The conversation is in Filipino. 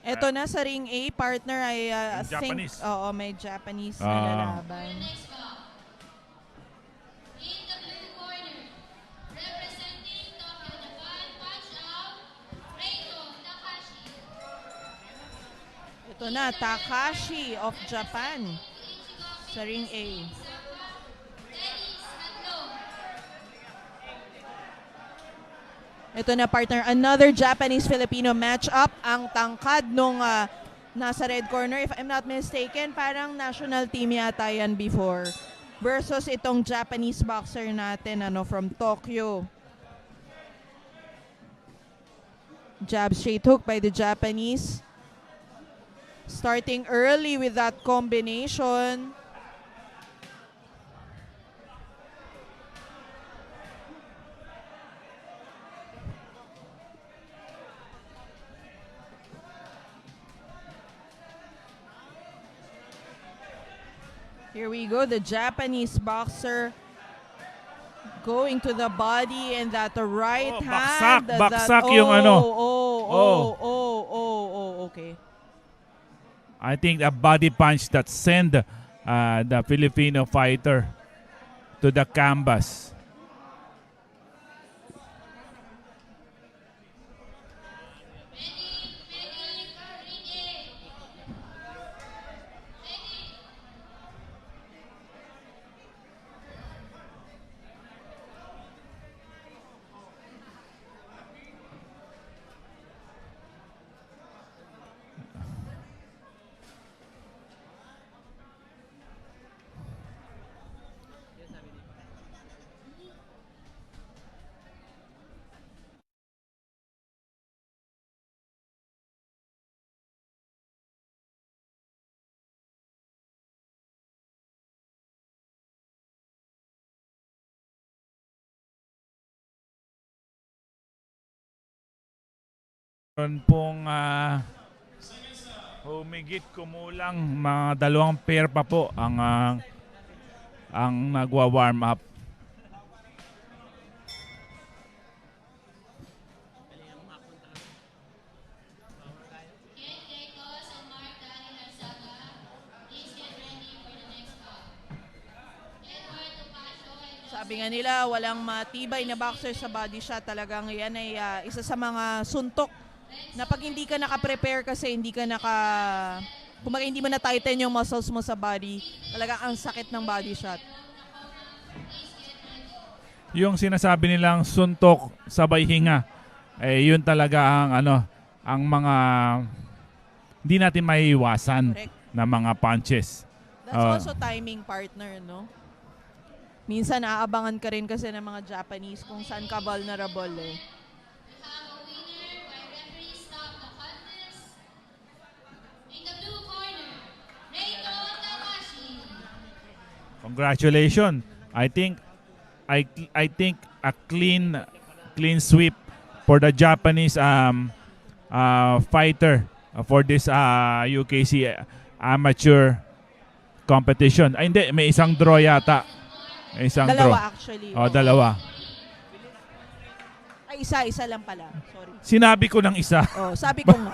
Ito na sa ring A, partner ay think, Japanese. oo, may Japanese na lalaban. Ito na, Takashi of Japan sa ring A. Ito na, partner, another Japanese-Filipino matchup. Ang tangkad nung nasa red corner, if I'm not mistaken, parang national team yata yan before. Versus itong Japanese boxer natin from Tokyo. Jab straight hook by the Japanese. Starting early with that combination. Here we go, the Japanese boxer going to the body and that right hand. Baksak yung ano. Okay. I think a body punch that send the Filipino fighter to the canvas. Meron pong humigit kumulang mga 2 pair pa po ang nagwa-warm up. Sabi nga nila, walang matibay na boxer sa body shot. Talagang yan ay isa sa mga suntok na pag hindi ka naka-prepare kasi hindi ka kumbaga hindi mo na tighten yung muscles mo sa body, talagang ang sakit ng body shot. Yung sinasabi nilang suntok sabay hinga, yun talaga ang mga hindi natin maiiwasan na mga punches. That's also timing, partner, no? Minsan aabangan ka rin kasi ng mga Japanese kung saan ka vulnerable eh. Congratulations. I think a clean sweep for the Japanese fighter for this UKC amateur competition. Ay hindi, may isang draw yata. May isang dalawa actually. Dalawa. Ay, isa lang pala. Sorry. Sinabi ko ng isa. Sabi ko nga.